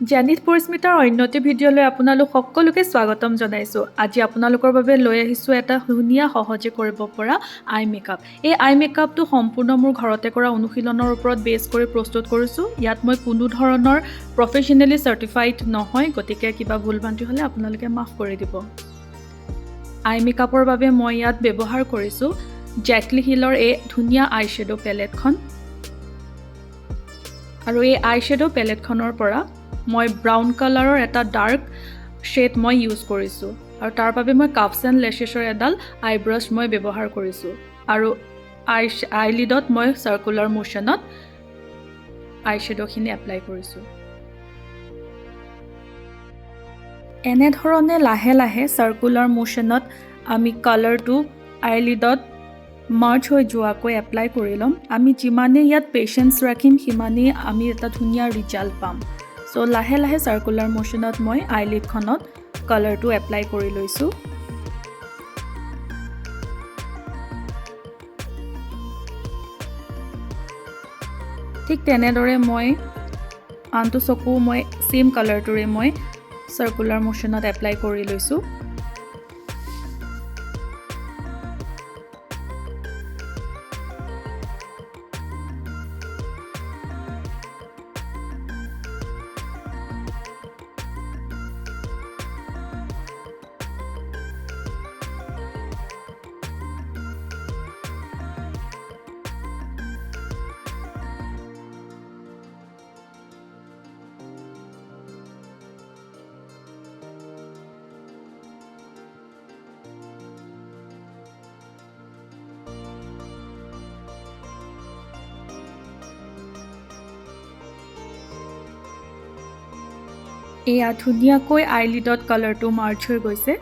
জানিত পৰিস্মিতাৰ অন্যটি ভিডিঅ'লৈ আপোনালোক সকলোকে স্বাগতম জনাইছোঁ। আজি আপোনালোকৰ বাবে লৈ আহিছোঁ এটা ধুনীয়া সহজে কৰিব পৰা আই মেকআপ। এই আই মেকআপটো সম্পূৰ্ণ মোৰ ঘৰতে কৰা অনুশীলনৰ ওপৰত বেছ কৰি প্ৰস্তুত কৰিছোঁ। ইয়াত মই কোনো ধৰণৰ প্ৰফেশ্যনেলি চাৰ্টিফাইড নহয়, গতিকে কিবা ভুল-ভ্ৰান্তি হ'লে আপোনালোকে মাফ কৰি দিব। আই মেকআপৰ বাবে মই ইয়াত ব্যৱহাৰ কৰিছোঁ জেকলি হিলৰ এই ধুনীয়া আই শ্বেডো পেলেটখন। আৰু এই আই শ্বেডো পেলেটখনৰ পৰা মই ব্ৰাউন কালাৰৰ এটা ডাৰ্ক শ্বেড মই ইউজ কৰিছোঁ আৰু তাৰ বাবে মই কাফছ এণ্ড লেছেছৰ এডাল আই ব্ৰাছ মই ব্যৱহাৰ কৰিছোঁ আৰু আইলিডত মই চাৰ্কুলাৰ মোশ্যনত আই শ্বেডোখিনি এপ্লাই কৰিছোঁ। এনেধৰণে লাহে লাহে চাৰ্কুলাৰ মোশ্যনত আমি কালাৰটো আইলিডত মাৰ্জ হৈ যোৱাকৈ এপ্লাই কৰি ল'ম। আমি যিমানেই ইয়াত পেচেঞ্চ ৰাখিম সিমানেই আমি এটা ধুনীয়া ৰিজাল্ট পাম। চ' লাহে লাহে চাৰ্কুলাৰ মোশ্যনত মই আইলিডখনত কালাৰটো এপ্লাই কৰি লৈছোঁ। ঠিক তেনেদৰে মই আনটো চকু মই ছেম কালাৰটোৰে মই চাৰ্কুলাৰ মোশ্যনত এপ্লাই কৰি লৈছোঁ। এয়া ধুনীয়াকৈ আইলিডত কালাৰটো মাৰ্জ হৈ গৈছে।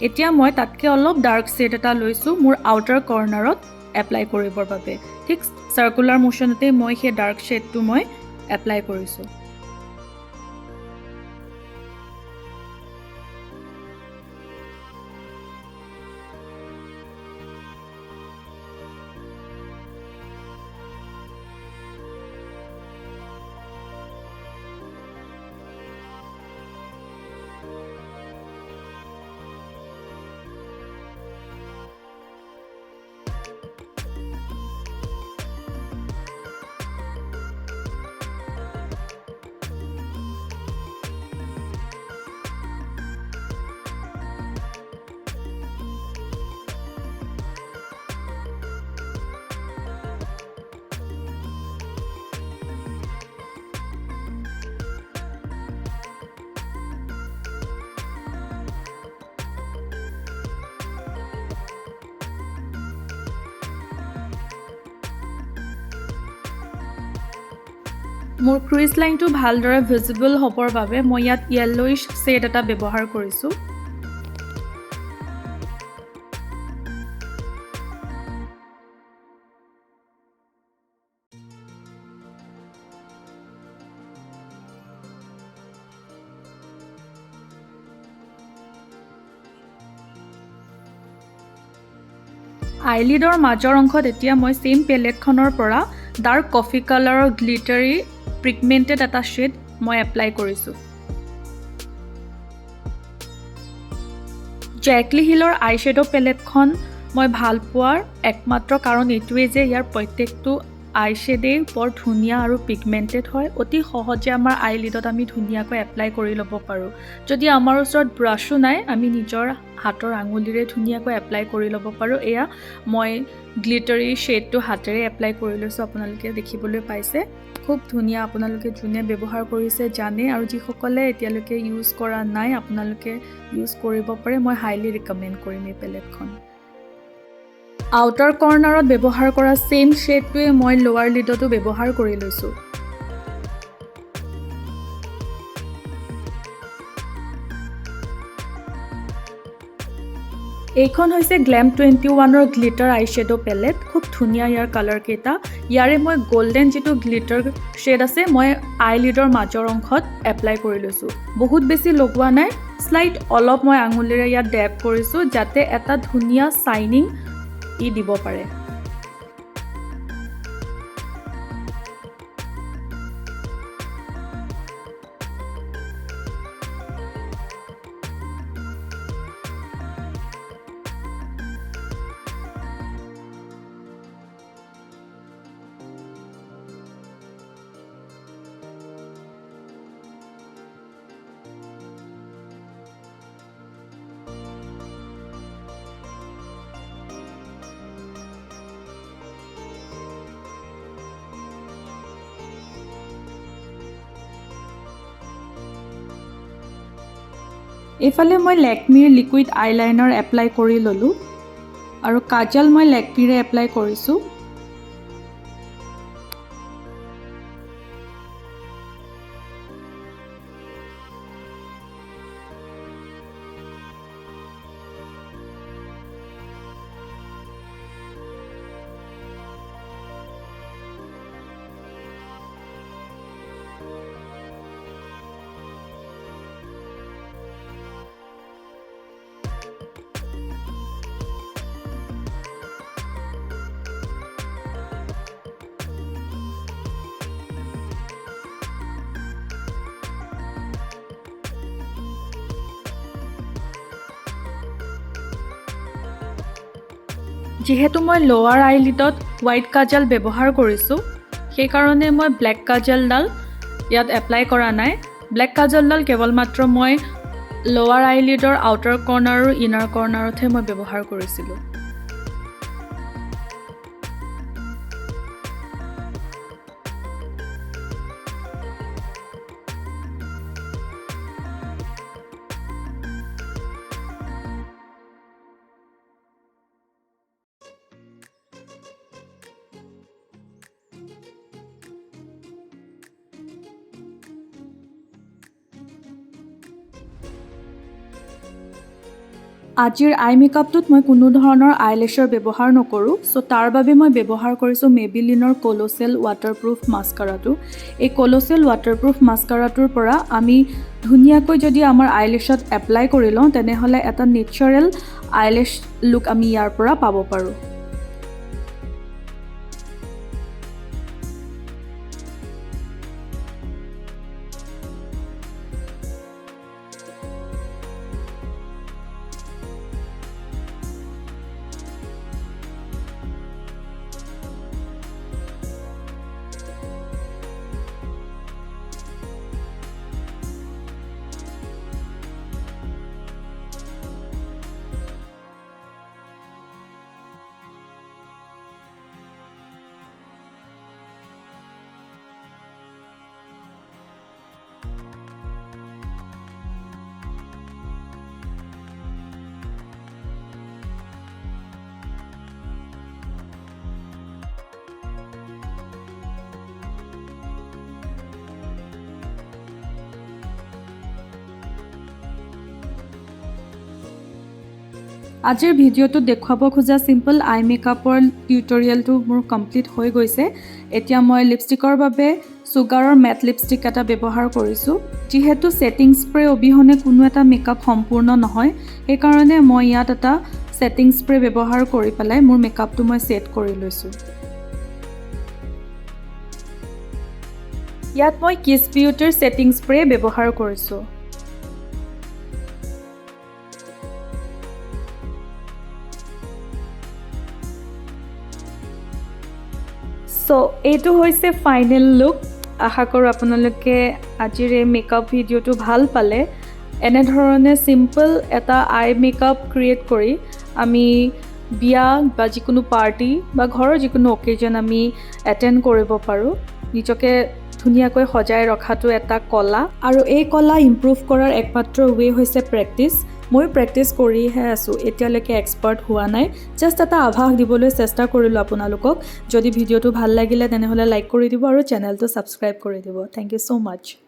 এতিয়া মই তাতকৈ অলপ ডাৰ্ক শ্বেড এটা লৈছোঁ মোৰ আউটাৰ কৰ্নাৰত এপ্লাই কৰিবৰ বাবে। ঠিক চাৰ্কুলাৰ মোশ্যনতে মই সেই ডাৰ্ক শ্বেডটো মই এপ্লাই কৰিছোঁ। মোৰ ক্ৰিজ লাইনটো ভালদৰে ভিজিবল হ'বৰ বাবে মই ইয়াত য়েল্লোইছ শ্বেড এটা ব্যৱহাৰ কৰিছোঁ। আইলিডৰ মাজৰ অংশত এতিয়া মই ছেম পেলেটখনৰ পৰা ডাৰ্ক কফি কালাৰৰ গ্লিটাৰী পিগমেণ্টেড এটা শ্বেড মই এপ্লাই কৰিছোঁ। জেকলি হিলৰ আই শ্বেডো পেলেটখন মই ভাল পোৱাৰ একমাত্ৰ কাৰণ এইটোৱেই যে ইয়াৰ প্ৰত্যেকটো আই শ্বেডেই বৰ ধুনীয়া আৰু পিগমেণ্টেড হয়। অতি সহজে আমাৰ আইলিডত আমি ধুনীয়াকৈ এপ্লাই কৰি ল'ব পাৰোঁ। যদি আমাৰ ওচৰত ব্ৰাছো নাই আমি নিজৰ হাতৰ আঙুলিৰে ধুনীয়াকৈ এপ্লাই কৰি ল'ব পাৰোঁ। এয়া মই গ্লিটাৰী শ্বেডটো হাতেৰে এপ্লাই কৰি লৈছোঁ, আপোনালোকে দেখিবলৈ পাইছে। খুব ধুনীয়া, আপোনালোকে যোনে ব্যৱহাৰ কৰিছে জানে, আৰু যিসকলে এতিয়ালৈকে ইউজ কৰা নাই আপোনালোকে ইউজ কৰিব পাৰে। মই হাইলি ৰিকমেণ্ড কৰিম এই পেলেটখন। আউটাৰ কৰ্নাৰত ব্যৱহাৰ কৰা ছেম শ্বেডটোৱে মই লোৱাৰ লিডতো ব্যৱহাৰ কৰি লৈছোঁ। এইখন হৈছে গ্লেম 21ৰ গ্লিটাৰ আই শ্বেডো পেলেট। খুব ধুনীয়া ইয়াৰ কালাৰকেইটা। ইয়াৰে মই গল্ডেন যিটো গ্লিটাৰ শ্বেড আছে মই আইলিডৰ মাজৰ অংশত এপ্লাই কৰি লৈছোঁ। বহুত বেছি লগোৱা নাই, স্লাইট অলপ মই আঙুলিৰে ইয়াত ডেব কৰিছোঁ যাতে এটা ধুনীয়া শ্বাইনিং ই দিব পাৰে। এইফালে মই লেকমিৰ লিকুইড আইলাইনাৰ এপ্লাই কৰি ল'লোঁ আৰু কাজল মই লেকমিৰে এপ্লাই কৰিছোঁ। যিহেতু মই লোৱাৰ আইলিডত হোৱাইট কাজল ব্যৱহাৰ কৰিছোঁ, সেইকাৰণে মই ব্লেক কাজলডাল ইয়াত এপ্লাই কৰা নাই। ব্লেক কাজলডাল কেৱল মাত্ৰ মই লোৱাৰ আইলিডৰ আউটাৰ কৰ্ণাৰ আৰু ইনাৰ কৰ্ণাৰতহে মই ব্যৱহাৰ কৰিছিলোঁ। আজিৰ আই মেকআপটোত মই কোনো ধৰণৰ আইলেছৰ ব্যৱহাৰ নকৰোঁ, চ' তাৰ বাবে মই ব্যৱহাৰ কৰিছোঁ মেবিলিনৰ কল'চেল ৱাটাৰপ্ৰুফ মাস্কাৰাটো। এই কল'চেল ৱাটাৰপ্ৰুফ মাস্কাৰাটোৰ পৰা আমি ধুনীয়াকৈ যদি আমাৰ আইলেছত এপ্লাই কৰি লওঁ, তেনেহ'লে এটা নেচাৰেল আইলেছ লুক আমি ইয়াৰ পৰা পাব পাৰোঁ। আজিৰ ভিডিঅ'টোত দেখুৱাব খোজা চিম্পল আই মেকআপৰ টিউটৰিয়েলটো মোৰ কমপ্লিট হৈ গৈছে। এতিয়া মই লিপষ্টিকৰ বাবে চুগাৰৰ মেট লিপষ্টিক এটা ব্যৱহাৰ কৰিছোঁ। যিহেতু ছেটিং স্প্ৰে অবিহনে কোনো এটা মেকআপ সম্পূৰ্ণ নহয়, সেইকাৰণে মই ইয়াত এটা ছেটিং স্প্ৰে ব্যৱহাৰ কৰি পেলাই মোৰ মেকআপটো মই ছেট কৰি লৈছোঁ। ইয়াত মই কিছ বিউটিৰ ছেটিং স্প্ৰে ব্যৱহাৰ কৰিছোঁ। চ' এইটো হৈছে ফাইনেল লুক। আশা কৰোঁ আপোনালোকে আজিৰ এই মেকআপ ভিডিঅ'টো ভাল পালে। এনেধৰণে চিম্পল এটা আই মেকআপ ক্ৰিয়েট কৰি আমি বিয়া বা যিকোনো পাৰ্টি বা ঘৰৰ যিকোনো অকেজন আমি এটেণ্ড কৰিব পাৰোঁ। নিজকে ধুনীয়াকৈ সজাই ৰখাটো এটা কলা, আৰু এই কলা ইম্প্ৰুভ কৰাৰ একমাত্ৰ ৱে হৈছে প্ৰেক্টিছ। ময়ো প্ৰেক্টিছ কৰিহে আছোঁ, এতিয়ালৈকে এক্সপাৰ্ট হোৱা নাই। জাষ্ট এটা আভাস দিবলৈ চেষ্টা কৰিলোঁ আপোনালোকক। যদি ভিডিঅ'টো ভাল লাগিলে তেনেহ'লে লাইক কৰি দিব আৰু চেনেলটো ছাবস্ক্ৰাইব কৰি দিব। Thank you so' much.